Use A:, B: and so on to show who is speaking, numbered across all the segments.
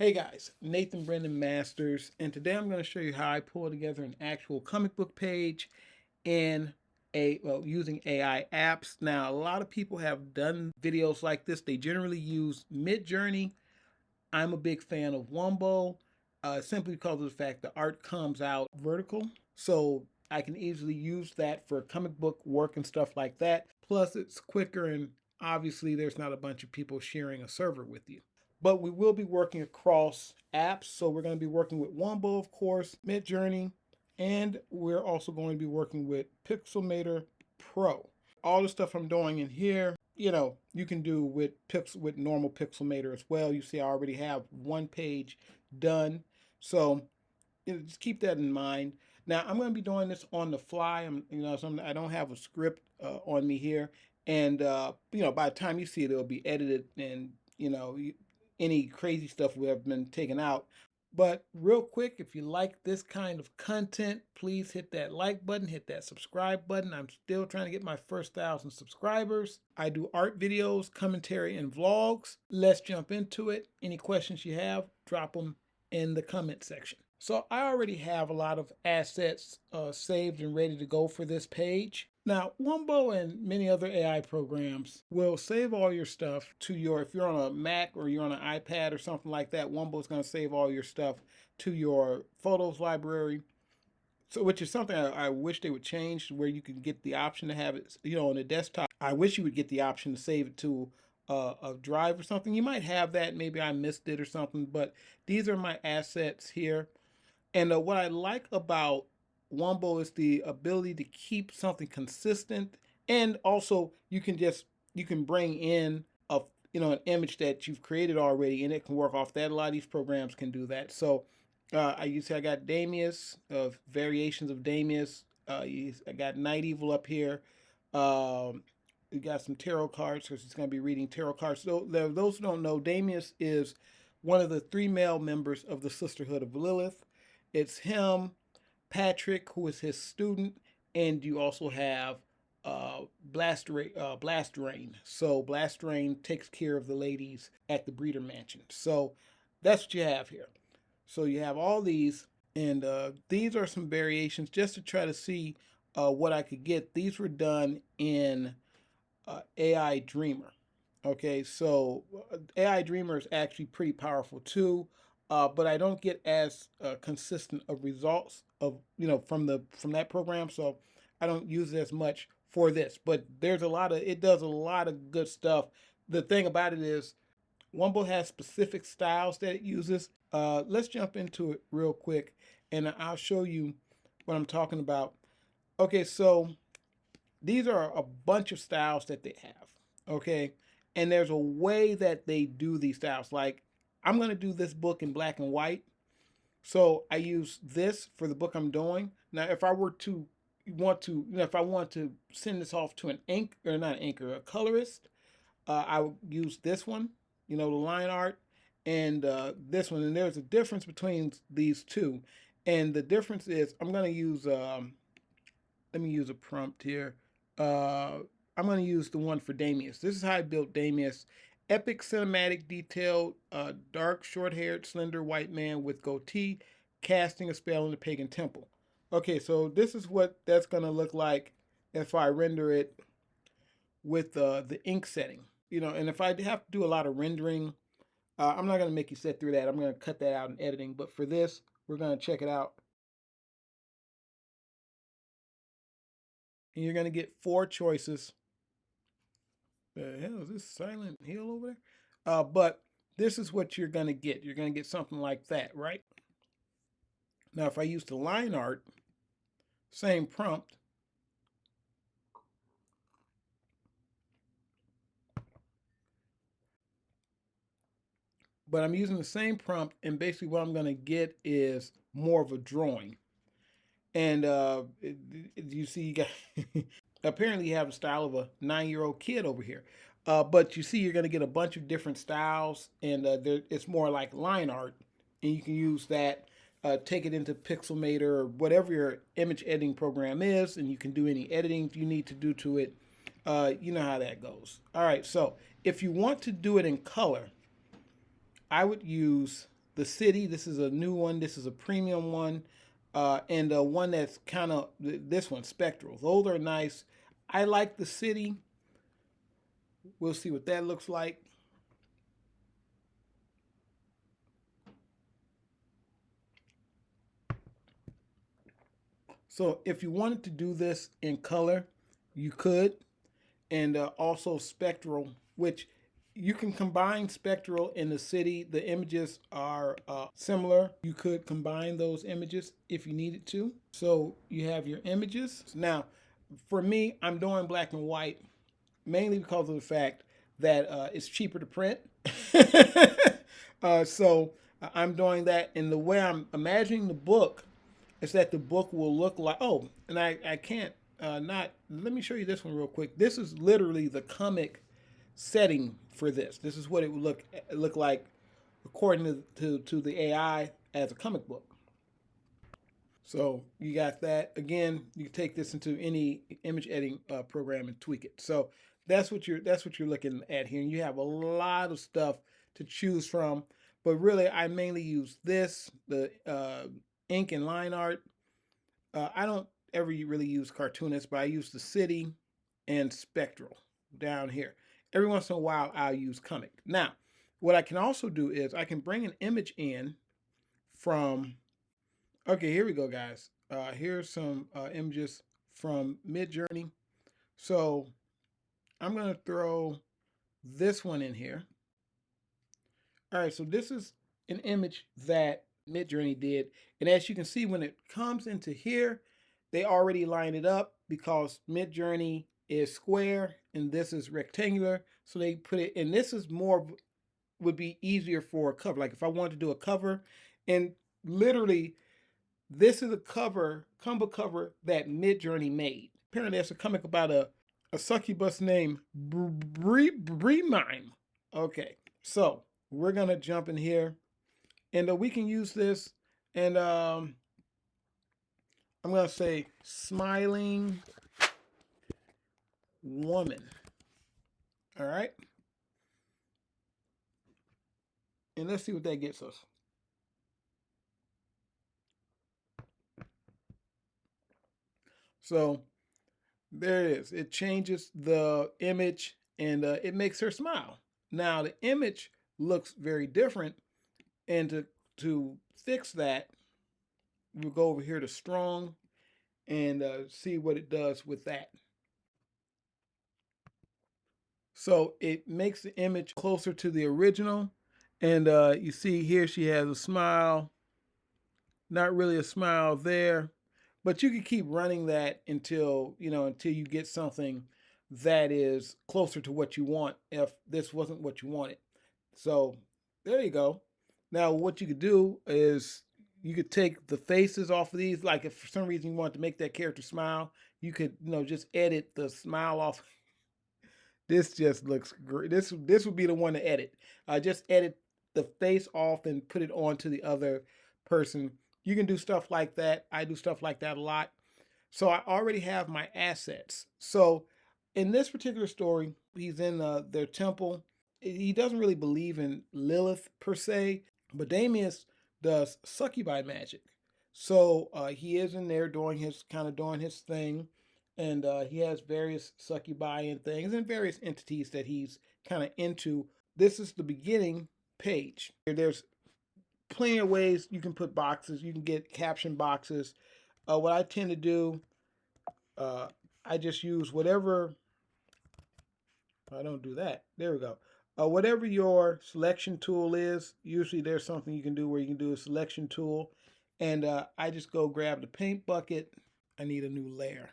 A: Hey guys, Nathan Brendan Masters, and today I'm going to show you how I pull together an actual comic book page in using AI apps. Now, a lot of people have done videos like this. They generally use Midjourney. I'm a big fan of Wombo, simply because of the fact the art comes out vertical, so I can easily use that for comic book work and stuff like that. Plus, it's quicker, and obviously, there's not a bunch of people sharing a server with you. But we will be working across apps. So we're going to be working with Wombo, of course, Midjourney, and we're also going to be working with Pixelmator Pro. All the stuff I'm doing in here, you can do with normal Pixelmator as well. You see, I already have one page done. So just keep that in mind. Now I'm going to be doing this on the fly. I don't have a script on me here, and by the time you see it, it'll be edited, and any crazy stuff will have been taken out. But real quick, if you like this kind of content, please hit that like button, hit that subscribe button. I'm still trying to get my first 1,000 subscribers. I do art videos, commentary, and vlogs. Let's jump into it. Any questions you have, drop them in the comment section. So I already have a lot of assets saved and ready to go for this page. Now, Wombo and many other AI programs will save all your stuff to if you're on a Mac or you're on an iPad or something like that, Wombo is going to save all your stuff to your photos library. So, which is something I wish they would change, where you can get the option to have it, on the desktop. I wish you would get the option to save it to a drive or something. You might have that. Maybe I missed it or something, but these are my assets here. And what I like about Wombo is the ability to keep something consistent, and also you can bring in an image that you've created already, and it can work off that. A lot of these programs can do that. So I got Damious, variations of Damious. I got Nightevil up here. We got some tarot cards because he's going to be reading tarot cards. So those who don't know, Damious is one of the 3 male members of the Sisterhood of Lilith. It's him, Patrick, who is his student, and you also have Blast Rain. So Blast Rain takes care of the ladies at the Breeder Mansion. So that's what you have here. So you have all these, and these are some variations just to try to see what I could get. These were done in AI Dreamer. Okay, so AI Dreamer is actually pretty powerful too, but I don't get as consistent of results from that program, so I don't use it as much for this. But it does a lot of good stuff. The thing about it is, Wombo has specific styles that it uses. Let's jump into it real quick, and I'll show you what I'm talking about. Okay, so these are a bunch of styles that they have. Okay, and there's a way that they do these styles. Like, I'm going to do this book in black and white, so I use this for the book I'm doing. Now, if I were to if I want to send this off to a colorist, I would use this one, the line art, and this one. And there's a difference between these two, and the difference is I'm going to use. Let me use a prompt here. Uh, I'm going to use the one for Damious. This is how I built Damious. Epic cinematic detailed, dark, short-haired, slender white man with goatee casting a spell in the pagan temple. Okay, so this is what that's going to look like if I render it with the ink setting. And if I have to do a lot of rendering, I'm not going to make you sit through that. I'm going to cut that out in editing. But for this, we're going to check it out. And you're going to get 4 choices. The hell is this Silent Hill over there? But this is what you're going to get. You're going to get something like that, right? Now, if I use the line art, same prompt, but I'm using the same prompt, and basically what I'm going to get is more of a drawing. And you see, you got apparently you have the style of a 9-year-old kid over here. But you see, you're going to get a bunch of different styles, and it's more like line art, and you can use that. Take it into Pixelmator or whatever your image editing program is, and you can do any editing you need to do to it. You know how that goes. All right, so if you want to do it in color, I would use the city. This is a new one. This is a premium one. And one that's kind of, this one, spectral. Those are nice. I like the city. We'll see what that looks like. So if you wanted to do this in color, you could. And also spectral, which you can combine spectral in the city. The images are similar. You could combine those images if you needed to. So you have your images. Now, for me, I'm doing black and white mainly because of the fact that it's cheaper to print. So I'm doing that. And the way I'm imagining the book is that the book will look like, oh, and I can't not, let me show you this one real quick. This is literally the comic setting for this. This is what it would look like according to the AI as a comic book. So you got that. Again, you can take this into any image editing program and tweak it. So that's what you're looking at here. And you have a lot of stuff to choose from. But really, I mainly use this, the ink and line art. I don't ever really use cartoonist, but I use the city and spectral down here. Every once in a while, I'll use comic. Now, what I can also do is I can bring an image in from, okay, here we go, guys. Here's some images from Midjourney. So I'm going to throw this one in here. All right, so this is an image that Midjourney did. And as you can see, when it comes into here, they already line it up because Midjourney is square and this is rectangular. So they put it, and this is more, would be easier for a cover. Like if I wanted to do a cover, and literally this is a cover, comic cover that Midjourney made. Apparently there's a comic about a succubus named Mime. Okay, so we're gonna jump in here and we can use this, and I'm gonna say smiling woman. All right, and let's see what that gets us. So there it is. It changes the image and it makes her smile. Now the image looks very different, and to fix that, we'll go over here to strong and see what it does with that. So it makes the image closer to the original, and you see here she has a smile, not really a smile there, but you can keep running that until you get something that is closer to what you want if this wasn't what you wanted. So there you go. Now what you could do is you could take the faces off of these. Like if for some reason you want to make that character smile, you could just edit the smile off. This just looks great. This would be the one to edit. Just edit the face off and put it onto the other person. You can do stuff like that. I do stuff like that a lot. So I already have my assets. So in this particular story, he's in their temple. He doesn't really believe in Lilith per se, but Damious does succubi magic. So he is in there doing his thing, and he has various succubi and things and various entities that he's kind of into. This is the beginning page. There's plenty of ways you can put boxes. You can get caption boxes. What I tend to do, I just use whatever. I don't do that. There we go. Whatever your selection tool is, usually there's something you can do where you can do a selection tool. And I just go grab the paint bucket. I need a new layer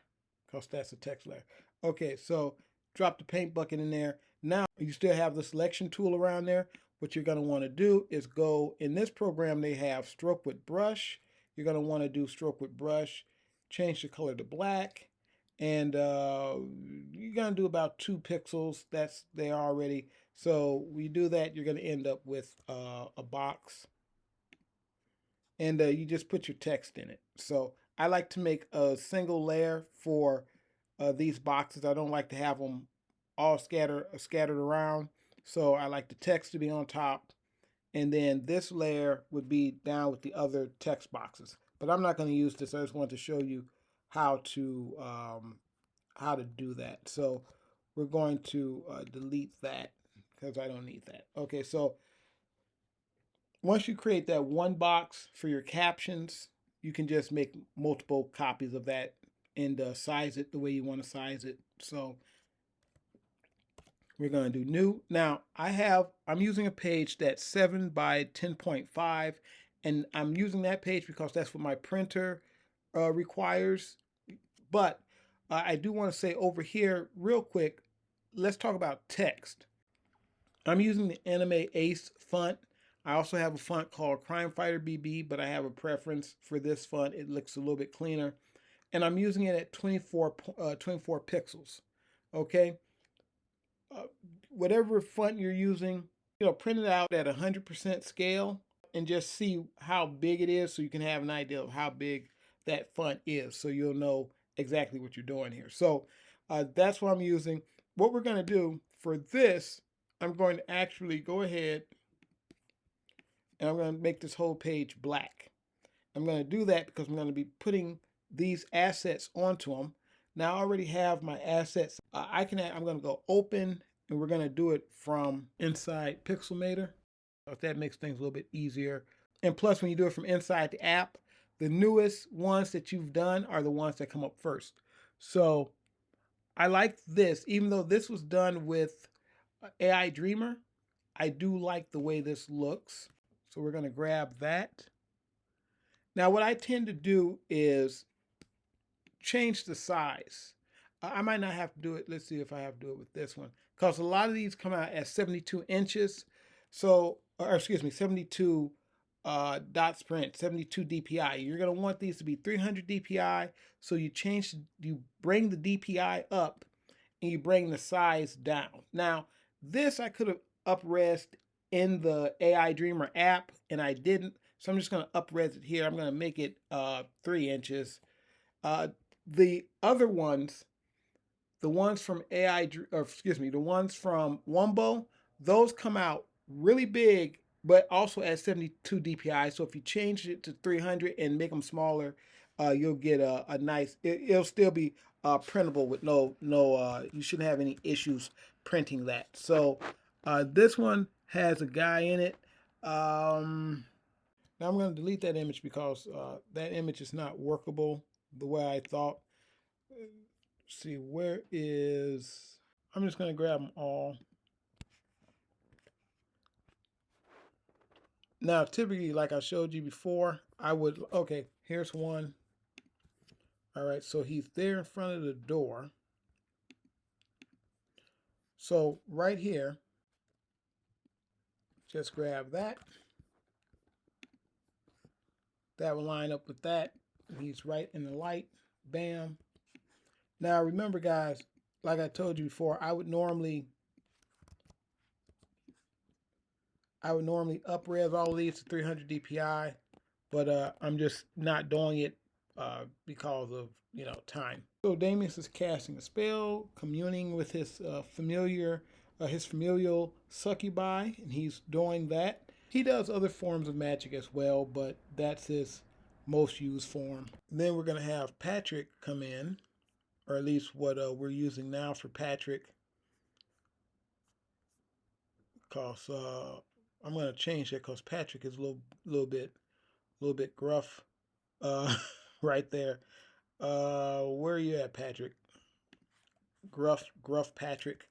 A: because that's a text layer. Okay, so drop the paint bucket in there. Now you still have the selection tool around there. What you're going to want to do is go, in this program they have stroke with brush. You're going to want to do stroke with brush, change the color to black, and you're going to do about 2 pixels. That's there already. So we do that, you're going to end up with a box, and you just put your text in it. So I like to make a single layer for these boxes. I don't like to have them all scattered around. So I like the text to be on top, and then this layer would be down with the other text boxes. But I'm not going to use this. I just wanted to show you how to do that. So we're going to delete that because I don't need that. Okay, so once you create that one box for your captions, you can just make multiple copies of that and size it the way you want to size it. So we're going to do new. Now I'm using a page that's 7 by 10.5, and I'm using that page because that's what my printer requires. But I do want to say over here real quick, let's talk about text. I'm using the Anime Ace font. I also have a font called Crime Fighter BB, but I have a preference for this font. It looks a little bit cleaner. And I'm using it at 24 pixels. Okay. Whatever font you're using, print it out at 100% scale and just see how big it is so you can have an idea of how big that font is so you'll know exactly what you're doing here. So that's what I'm using. What we're going to do for this, I'm going to actually go ahead and I'm going to make this whole page black. I'm going to do that because I'm going to be putting these assets onto them. Now I already have my assets. I'm going to go open, and we're going to do it from inside Pixelmator. If that makes things a little bit easier. And plus, when you do it from inside the app, the newest ones that you've done are the ones that come up first. So I like this, even though this was done with AI Dreamer, I do like the way this looks. So we're going to grab that. Now, what I tend to do is change the size. I might not have to do it. Let's see if I have to do it with this one. Because a lot of these come out at 72 inches. So, or excuse me, 72 dots per inch, 72 DPI. You're going to want these to be 300 DPI. So you bring the DPI up and you bring the size down. Now, this I could have up-resed in the AI Dreamer app, and I didn't. So I'm just going to up-res it here. I'm going to make it 3 inches. The other ones, the ones from the ones from Wombo, those come out really big, but also at 72 DPI. So if you change it to 300 and make them smaller, you'll get a nice. It'll still be printable with no. You shouldn't have any issues printing that. So this one has a guy in it. Now I'm going to delete that image because that image is not workable the way I thought. Let's see, where is... I'm just going to grab them all. Now, typically, like I showed you before, I would... Okay, here's one. All right, so he's there in front of the door. So right here, just grab that. That will line up with that. He's right in the light. Bam. Now remember, guys, like I told you before, I would normally up-res all of these to 300 DPI, but I'm just not doing it because of time. So Damious is casting a spell, communing with his familial succubi, and he's doing that. He does other forms of magic as well, but that's his most used form. Then we're going to have Patrick come in, or at least what we're using now for Patrick, because I'm going to change that because Patrick is a little bit gruff right there. Where are you at, Patrick? Gruff Patrick.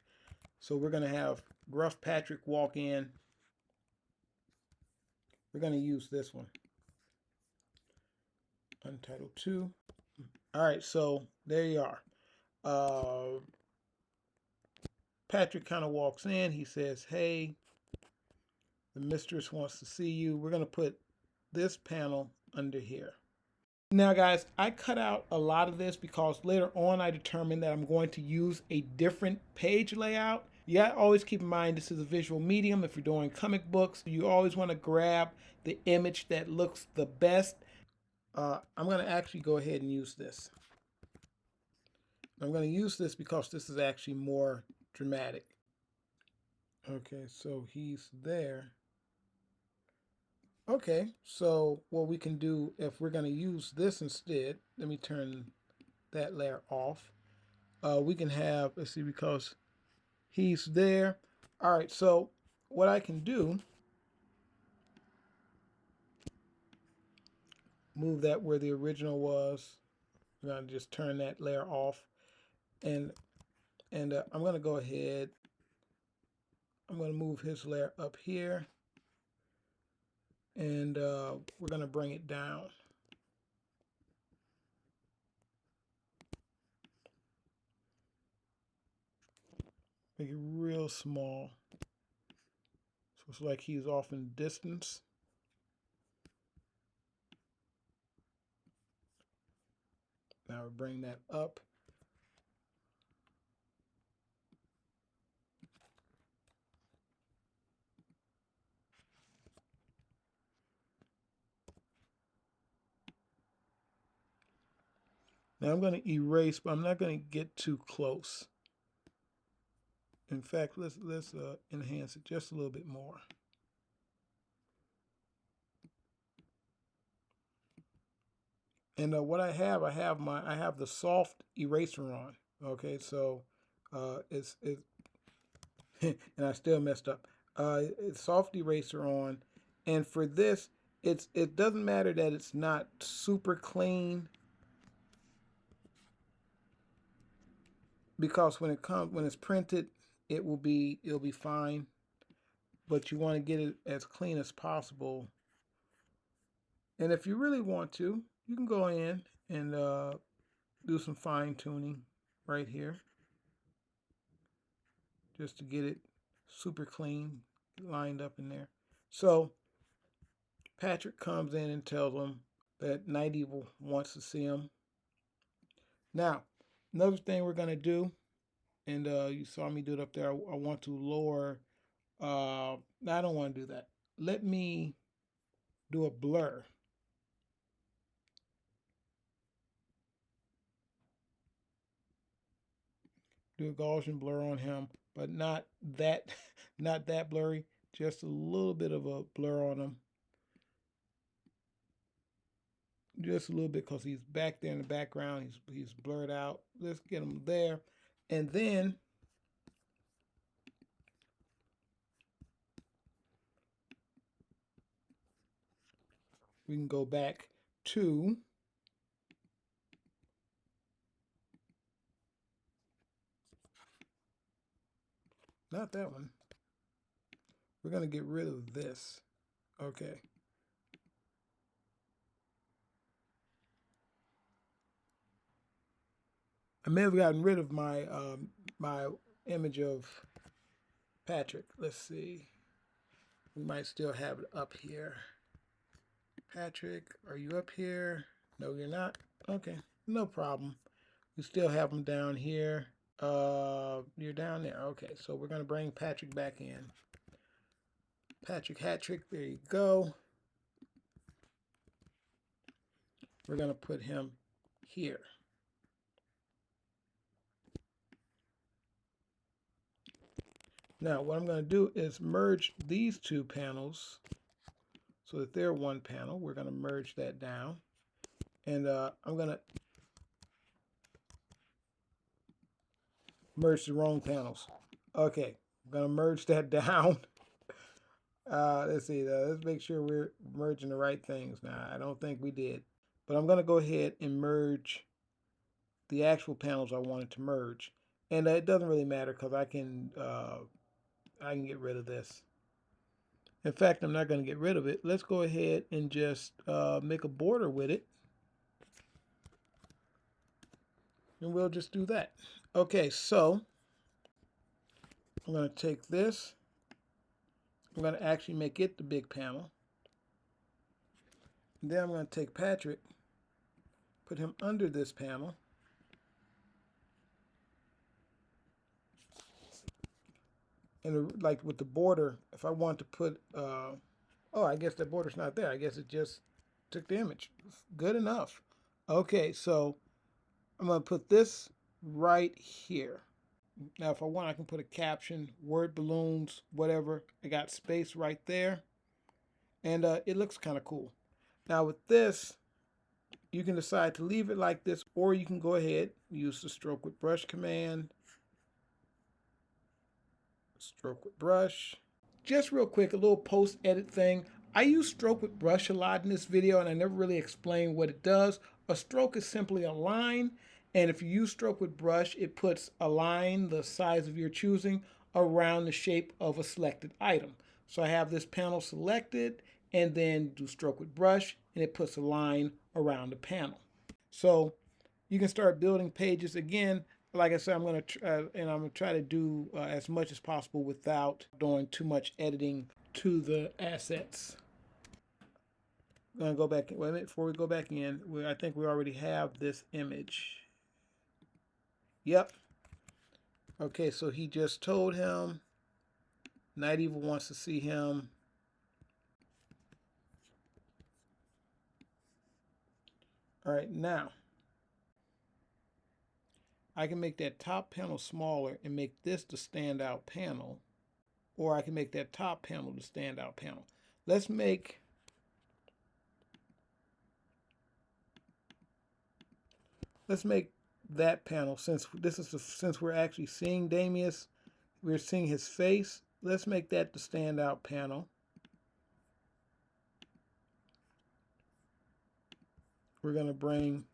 A: So we're going to have Gruff Patrick walk in. We're going to use this one. Untitled 2. All right, so there you are. Patrick kind of walks in. He says, hey, the mistress wants to see you. We're going to put this panel under here. Now, guys, I cut out a lot of this because later on I determined that I'm going to use a different page layout. You got to always keep in mind this is a visual medium. If you're doing comic books, you always want to grab the image that looks the best. I'm going to actually go ahead and use this. I'm going to use this because this is actually more dramatic. Okay, so he's there. Okay, so what we can do if we're going to use this instead, let me turn that layer off. We can have, let's see, because he's there. All right, so what I can do, move that where the original was. I'm going to just turn that layer off. And I'm going to go ahead. I'm going to move his layer up here. And we're going to bring it down. Make it real small. So it's like he's off in distance. Now we bring that up. Now I'm going to erase, but I'm not going to get too close. In fact, let's enhance it just a little bit more. And what I have the soft eraser on. Okay, so it's and I still messed up. It's soft eraser on, and for this, it doesn't matter that it's not super clean, because when it's printed, it'll be fine. But you want to get it as clean as possible. And if you really want to, you can go in and do some fine tuning right here, just to get it super clean, lined up in there. So Patrick comes in and tells him that Nightevil wants to see him. Now, another thing we're gonna do, and you saw me do it up there. I want to lower. I don't want to do that. Let me do a blur. Do a Gaussian blur on him, but not that, not that blurry. Just a little bit of a blur on him. Just a little bit, because he's back there in the background. He's blurred out. Let's get him there, and then we can go back to not that one. We're gonna get rid of this. Okay. I may have gotten rid of my my image of Patrick. Let's see. We might still have it up here. Patrick, are you up here? No, you're not. Okay, no problem. We still have him down here. You're down there. Okay, so we're gonna bring Patrick back in. Patrick Hattrick, there you go. We're gonna put him here. Now, what I'm going to do is merge these two panels so that they're one panel. We're going to merge that down. And I'm going to merge the wrong panels. Okay, I'm going to merge that down. Let's see. Let's make sure we're merging the right things now. I don't think we did. But I'm going to go ahead and merge the actual panels I wanted to merge. And it doesn't really matter, because I can get rid of this. In fact, I'm not going to get rid of it. Let's go ahead and just make a border with it. And we'll just do that. Okay, so I'm going to take this. I'm going to actually make it the big panel. And then I'm going to take Patrick, put him under this panel. And like with the border, if I want to put, oh, I guess the border's not there. I guess it just took the image. Good enough. Okay, so I'm going to put this right here. Now, if I want, I can put a caption, word balloons, whatever. I got space right there. And it looks kind of cool. Now with this, you can decide to leave it like this, or you can go ahead, use the stroke with brush command. Stroke with brush. Just real quick, a little post-edit thing. I use stroke with brush a lot in this video, and I never really explained what it does. A stroke is simply a line, and if you use stroke with brush, it puts a line the size of your choosing around the shape of a selected item. So I have this panel selected, and then do stroke with brush, and it puts a line around the panel. So you can start building pages again. Like I said, I'm going to try to do as much as possible without doing too much editing to the assets. I'm going to go back. Wait a minute, before we go back in, I think we already have this image. Yep. Okay, so he just told him Nightevil wants to see him. All right, now I can make that top panel smaller and make this the standout panel, or I can make that top panel the standout panel. Let's make that panel, since we're actually seeing Damious, we're seeing his face. Let's make that the standout panel. We're going to bring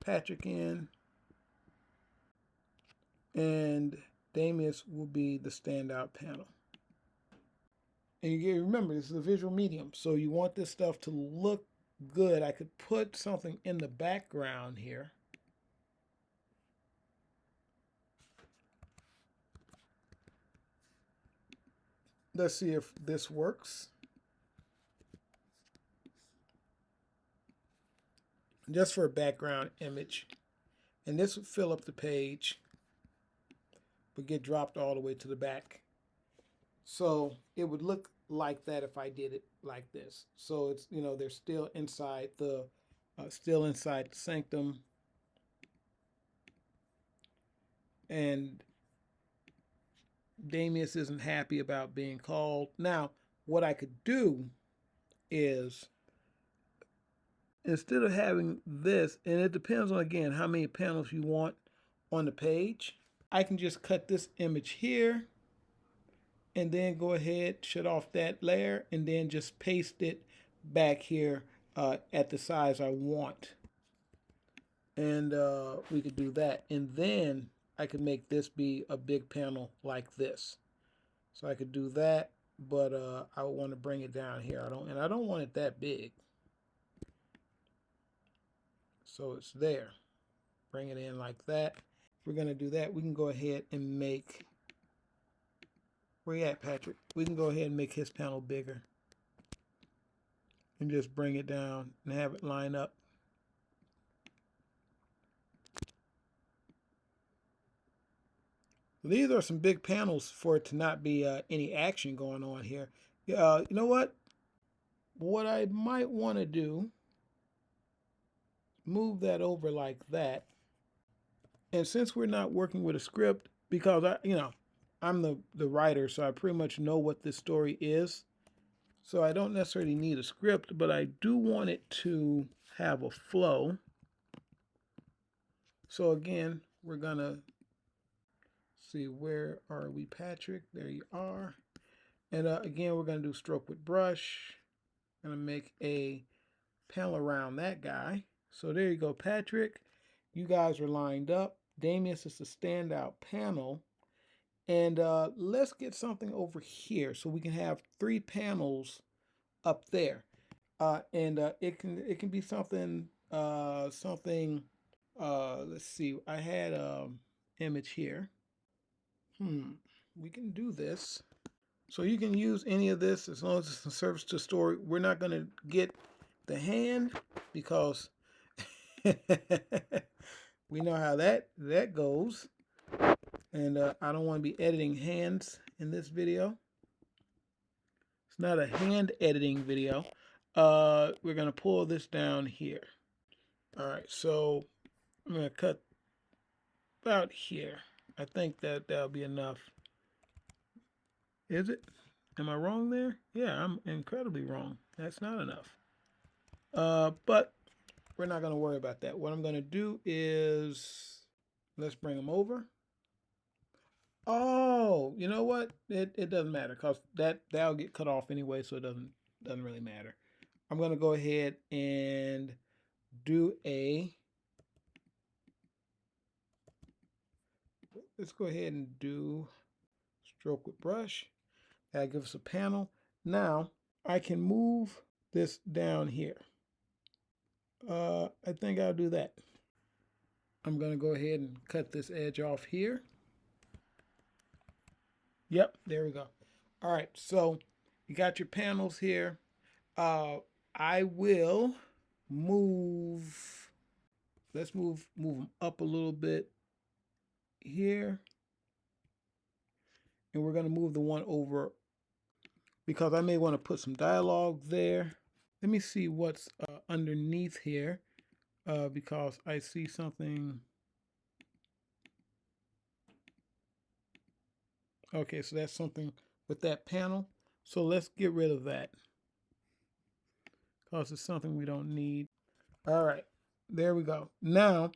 A: Patrick in, and Damious will be the standout panel. And you remember, this is a visual medium, so you want this stuff to look good. I could put something in the background here. Let's see if this works. Just for a background image. And this would fill up the page, but get dropped all the way to the back. So it would look like that if I did it like this. So it's, you know, they're still inside the sanctum. And Damious isn't happy about being called. Now, what I could do is, instead of having this, and it depends on, again, how many panels you want on the page, I can just cut this image here and then go ahead, shut off that layer, and then just paste it back here at the size I want. And we could do that. And then I could make this be a big panel like this. So I could do that, but I would want to bring it down here. I don't want it that big. So it's there. Bring it in like that. If we're going to do that, we can go ahead and make, where you at, Patrick? We can go ahead and make his panel bigger. And just bring it down and have it line up. These are some big panels for it to not be any action going on here. You know what? What I might want to do, move that over like that. And since we're not working with a script, because I'm the writer, so I pretty much know what this story is. So I don't necessarily need a script, but I do want it to have a flow. So again, we're gonna see, where are we, Patrick? There you are. And again, we're gonna do stroke with brush. I'm gonna make a panel around that guy. So there you go, Patrick. You guys are lined up. Damious is the standout panel. And let's get something over here so we can have 3 panels up there. It can be something let's see. I had an image here. We can do this. So you can use any of this as long as it's in service to story. We're not going to get the hand because we know how that goes. And I don't want to be editing hands in this video. It's not a hand editing video. We're going to pull this down here. All right, so I'm going to cut about here. I think that'll be enough. Is it? Am I wrong there? Yeah, I'm incredibly wrong. That's not enough. But we're not going to worry about that. What I'm going to do is let's bring them over. Oh, you know what? It doesn't matter because that'll get cut off anyway, so it doesn't really matter. I'm going to go ahead and do let's go ahead and do stroke with brush. That gives us a panel. Now I can move this down here. I think I'll do that. I'm going to go ahead and cut this edge off here. Yep, there we go. All right, so you got your panels here. I will move, let's move them up a little bit here. And we're going to move the one over because I may want to put some dialogue there. Let me see what's underneath here because I see something. Okay, so that's something with that panel. So let's get rid of that because it's something we don't need. All right, there we go. Now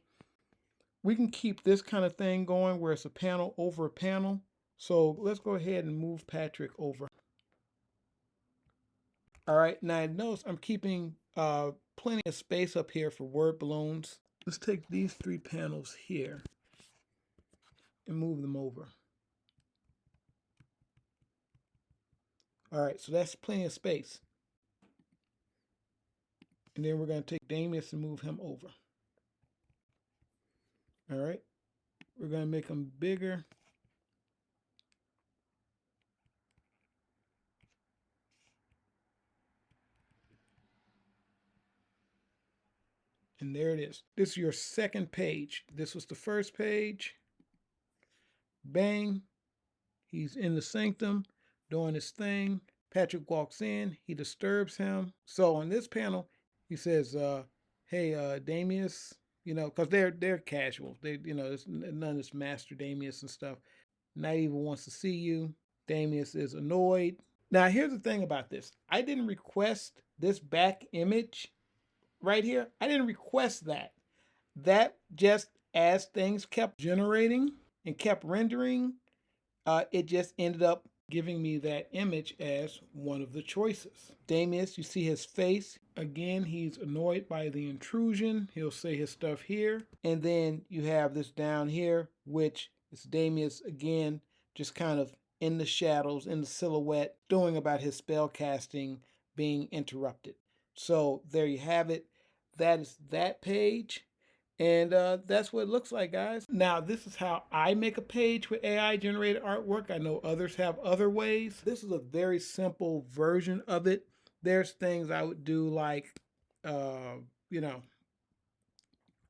A: we can keep this kind of thing going where it's a panel over a panel. So let's go ahead and move Patrick over. All right, now notice I'm keeping plenty of space up here for word balloons. Let's take these 3 panels here and move them over. All right, so that's plenty of space. And then we're going to take Damious and move him over. All right, we're going to make them bigger. And there it is. This is your second page. This was the first page. Bang. He's in the sanctum doing his thing. Patrick walks in. He disturbs him. So on this panel, he says, hey, Damious, you know, because they're casual. They, you know, there's none of this Master Damious and stuff. Nightevil wants to see you. Damious is annoyed. Now, here's the thing about this. I didn't request this back image right here. I didn't request that. That just as things kept generating and kept rendering, it just ended up giving me that image as one of the choices. Damious, you see his face. Again, he's annoyed by the intrusion. He'll say his stuff here. And then you have this down here, which is Damious again, just kind of in the shadows, in the silhouette, doing about his spell casting being interrupted. So there you have it. That is that page. And that's what it looks like, guys. Now, this is how I make a page with AI generated artwork. I know others have other ways. This is a very simple version of it. There's things I would do like, you know,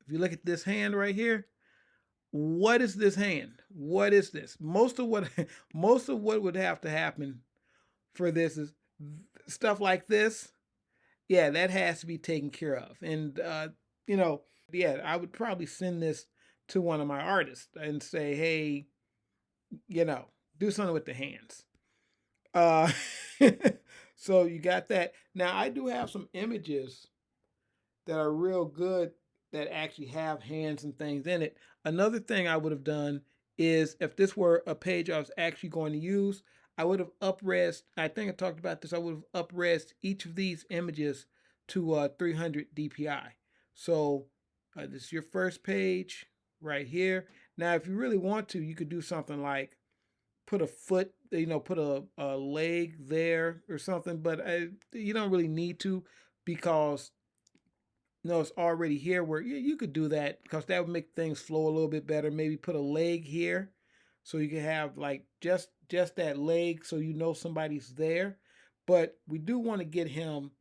A: if you look at this hand right here, what is this hand? What is this? Most of what would have to happen for this is stuff like this. Yeah, that has to be taken care of. And, you know, yeah, I would probably send this to one of my artists and say, hey, you know, do something with the hands. Uh, so you got that. Now, I do have some images that are real good that actually have hands and things in it. Another thing I would have done is if this were a page I was actually going to use, I would have up-res, I think I talked about this, I would have up-res each of these images to 300 DPI. So this is your first page right here. Now, if you really want to, you could do something like put a foot, you know, put a leg there or something, but you don't really need to because no, it's already here where you could do that because that would make things flow a little bit better. Maybe put a leg here so you can have like just that leg so you know somebody's there. But we do want to get him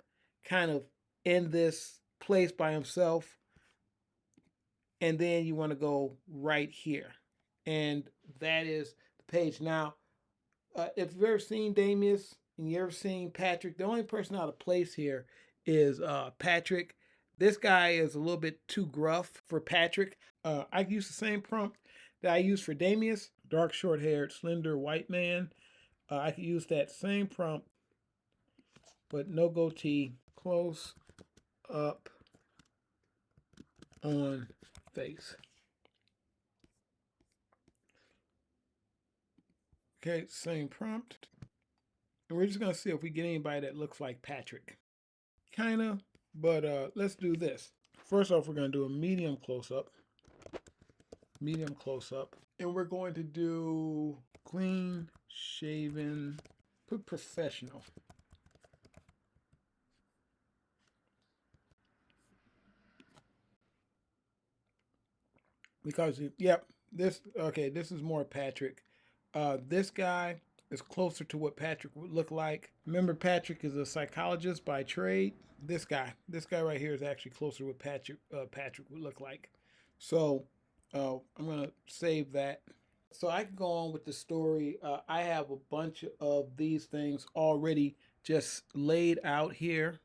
A: kind of in this place by himself. And then you want to go right here. And that is the page. Now, if you've ever seen Damious and you've ever seen Patrick, the only person out of place here is Patrick. This guy is a little bit too gruff for Patrick. I use the same prompt that I used for Damious. Dark, short-haired, slender, white man. I could use that same prompt, but no goatee, close up on face. Okay, same prompt. And we're just going to see if we get anybody that looks like Patrick. Kind of, but let's do this. First off, we're going to do a medium close-up. Medium close-up. And we're going to do clean, shaven, put professional. Because, yep, this is more Patrick. This guy is closer to what Patrick would look like. Remember, Patrick is a psychologist by trade. This guy right here is actually closer to what Patrick would look like. So I'm gonna save that. So I can go on with the story. I have a bunch of these things already just laid out here.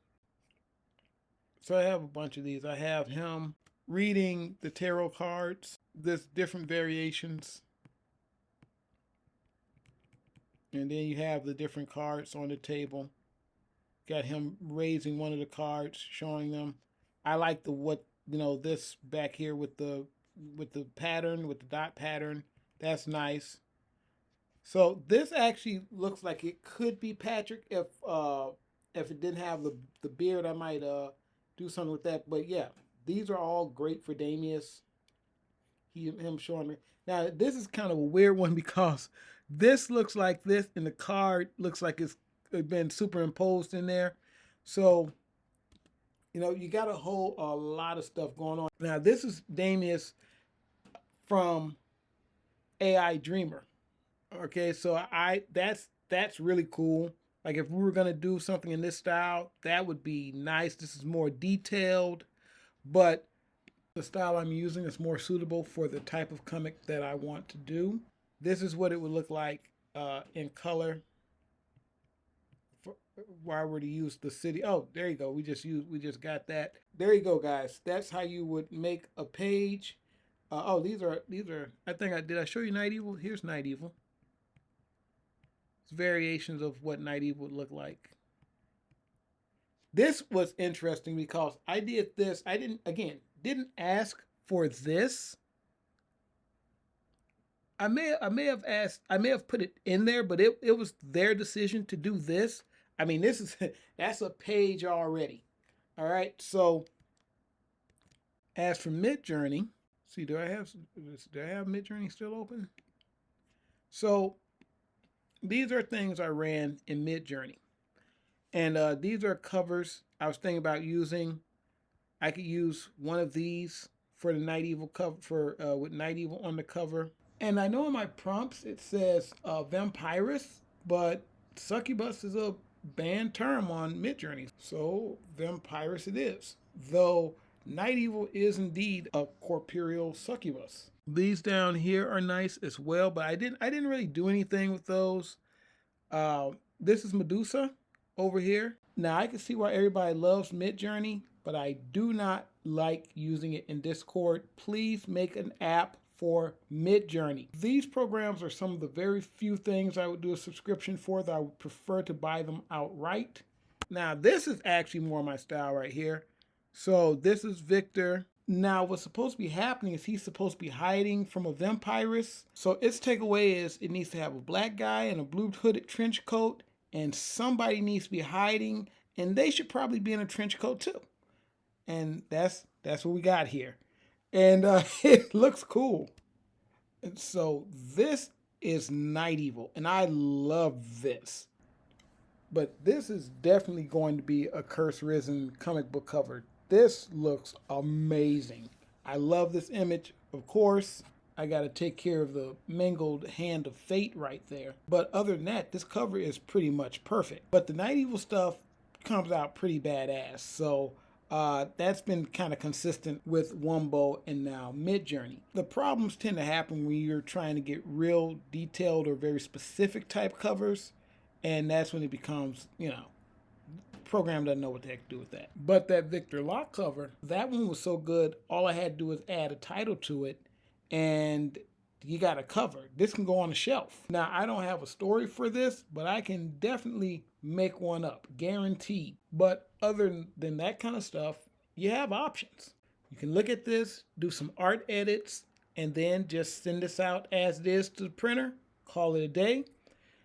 A: So I have a bunch of these. I have him reading the tarot cards. There's different variations. And then you have the different cards on the table. Got him raising one of the cards, showing them. I like this back here with the pattern, with the dot pattern. That's nice. So this actually looks like it could be Patrick if it didn't have the beard. I might do something with that. But yeah, these are all great for Damious. Him showing me. Now this is kind of a weird one because this looks like this and the card looks like it's been superimposed in there. So, you got a whole lot of stuff going on. Now this is Damious from AI Dreamer. Okay, so that's really cool. Like if we were gonna do something in this style, that would be nice. This is more detailed, but the style I'm using is more suitable for the type of comic that I want to do. This is what it would look like in color. If I were to use the city. Oh, there you go. We just got that. There you go, guys. That's how you would make a page. These are. I think I show you Nightevil. Here's Nightevil. It's variations of what Nightevil would look like. This was interesting because I did this. I didn't ask for this. I may have put it in there, but it was their decision to do this. I mean, that's a page already. All right. So as for Midjourney, see, do I have Midjourney still open? So these are things I ran in Midjourney, and these are covers I was thinking about using. I could use one of these for the Nightevil cover with Nightevil on the cover. And I know in my prompts it says vampirus, but succubus is a banned term on Midjourney. So vampirus it is. Though Nightevil is indeed a corporeal succubus. These down here are nice as well, but I didn't really do anything with those. This is Medusa over here. Now I can see why everybody loves Midjourney, but I do not like using it in Discord. Please make an app for Midjourney. These programs are some of the very few things I would do a subscription for, that I would prefer to buy them outright. Now this is actually more my style right here. So this is Victor. Now what's supposed to be happening is he's supposed to be hiding from a vampirus. So its takeaway is it needs to have a black guy in a blue hooded trench coat, and somebody needs to be hiding, and they should probably be in a trench coat too. And that's what we got here. And it looks cool. And so this is Nightevil, and I love this. But this is definitely going to be a Curse Risen comic book cover. This looks amazing. I love this image. Of course, I got to take care of the mangled hand of fate right there. But other than that, this cover is pretty much perfect. But the Nightevil stuff comes out pretty badass. So that's been kind of consistent with Wombo and now Midjourney. The problems tend to happen when you're trying to get real detailed or very specific type covers, and that's when it becomes, the program doesn't know what the heck to do with that. But that Victor Locke cover, that one was so good, all I had to do was add a title to it, and you got it covered. This can go on a shelf. Now, I don't have a story for this, but I can definitely make one up, guaranteed. But other than that kind of stuff, you have options. You can look at this, do some art edits, and then just send this out as it is to the printer, call it a day.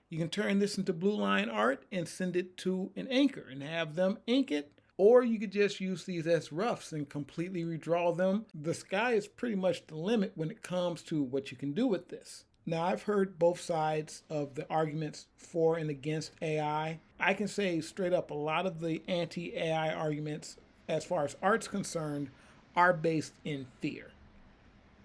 A: You can turn this into blue line art and send it to an inker and have them ink it. Or you could just use these as roughs and completely redraw them. The sky is pretty much the limit when it comes to what you can do with this. Now, I've heard both sides of the arguments for and against AI. I can say straight up, a lot of the anti-AI arguments, as far as art's concerned, are based in fear.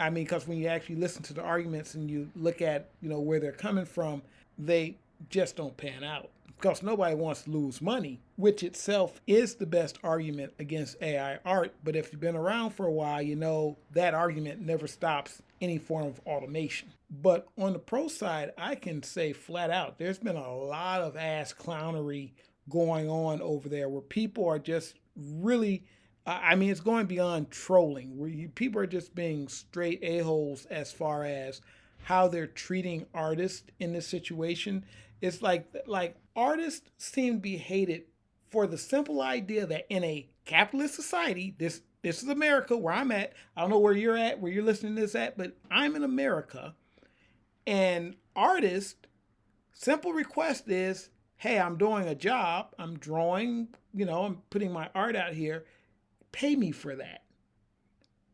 A: I mean, because when you actually listen to the arguments and you look at, where they're coming from, they just don't pan out. Because nobody wants to lose money, which itself is the best argument against AI art. But if you've been around for a while, you know that argument never stops any form of automation. But on the pro side, I can say flat out, there's been a lot of ass clownery going on over there where people are just really, it's going beyond trolling, where people are just being straight a-holes as far as how they're treating artists in this situation. It's like artists seem to be hated for the simple idea that in a capitalist society, this is America, where I'm at. I don't know where you're at, where you're listening to this at, but I'm in America. And artist, simple request is, hey, I'm doing a job. I'm drawing, I'm putting my art out here. Pay me for that.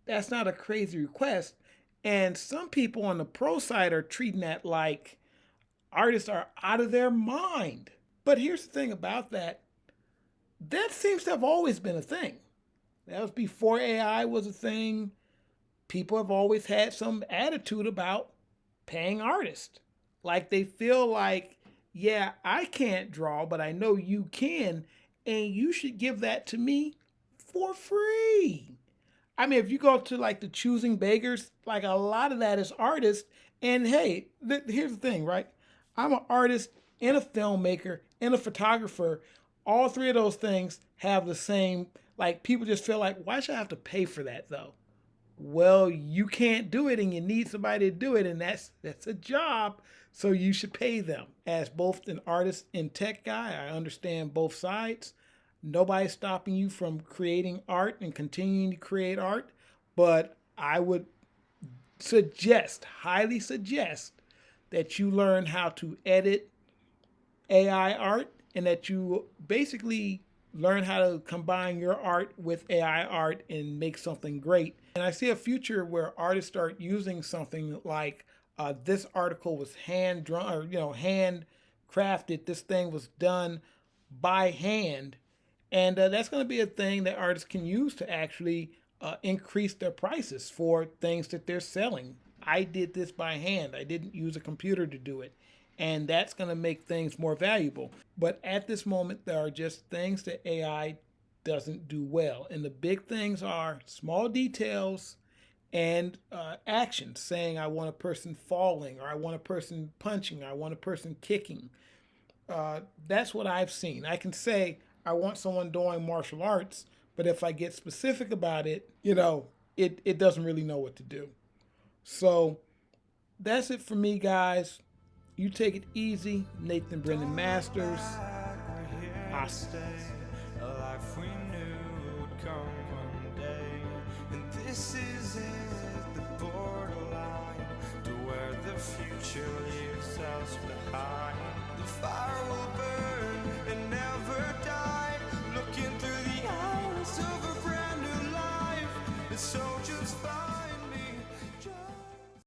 A: That's not a crazy request. And some people on the pro side are treating that like artists are out of their mind. But here's the thing about that. That seems to have always been a thing. That was before AI was a thing. People have always had some attitude about paying artists. Like they feel like, yeah, I can't draw, but I know you can, and you should give that to me for free. I mean, if you go to like the Choosing Beggars, like a lot of that is artists. And hey, here's the thing, right? I'm an artist and a filmmaker and a photographer. All three of those things have the same, like people just feel like, why should I have to pay for that though? Well, you can't do it and you need somebody to do it, and that's a job, so you should pay them. As both an artist and tech guy, I understand both sides. Nobody's stopping you from creating art and continuing to create art, but I would highly suggest that you learn how to edit AI art and that you basically learn how to combine your art with AI art and make something great. And I see a future where artists start using something like this article was hand drawn, or hand crafted. This thing was done by hand, and that's going to be a thing that artists can use to actually increase their prices for things that they're selling. I did this by hand. I didn't use a computer to do it. And that's going to make things more valuable. But at this moment, there are just things that AI doesn't do well. And the big things are small details and actions, saying I want a person falling, or I want a person punching, or I want a person kicking. That's what I've seen. I can say I want someone doing martial arts, but if I get specific about it, it doesn't really know what to do. So that's it for me, guys. You take it easy. Nathan Brendan Masters. Awesome.
B: A life we knew would come one day, and this is it, the borderline to where the future leaves us behind. The fire will burn and never die, looking through the eyes of a brand new life. It's so just fine.